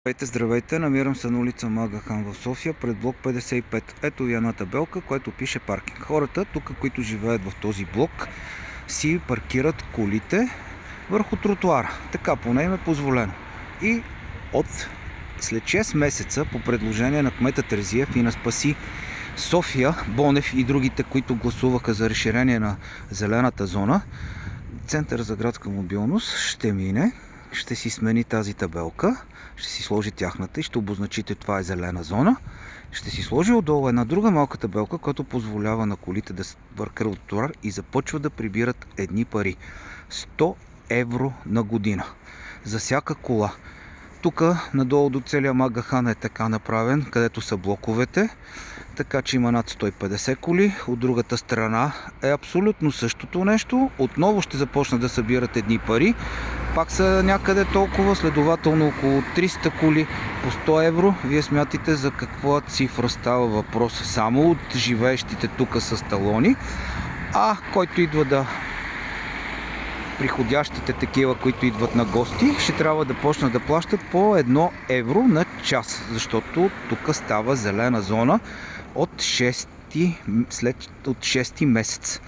Здравейте, намирам се на улица Мага Хан в София, пред блок 55. Ето ви една табелка, която пише паркинг. Хората, тук, които живеят в този блок, си паркират колите върху тротуара. Така поне им е позволено. И след 6 месеца, по предложение на кмета Терзиев и на Спаси София, Бонев и другите, които гласуваха за разширение на зелената зона, Център за градска мобилност ще мине, ще си смени тази табелка, ще си сложи тяхната и ще обозначите това е зелена зона. Ще си сложи отдолу една друга малка табелка, която позволява на колите да паркират от тротуар и започва да прибират едни пари. 100 евро на година за всяка кола. Тук надолу до целия Мага Хан е така направен, където са блоковете, така че има над 150 коли. От другата страна е абсолютно същото нещо. Отново ще започнат да събират едни пари. Пак са някъде толкова, следователно около 300 коли по 100 евро. Вие смятате за каква цифра става въпрос само от живеещите тук с талони, а който идва да приходящите такива, които идват на гости, ще трябва да почнат да плащат по 1 евро на час, защото тук става зелена зона от 6 месец.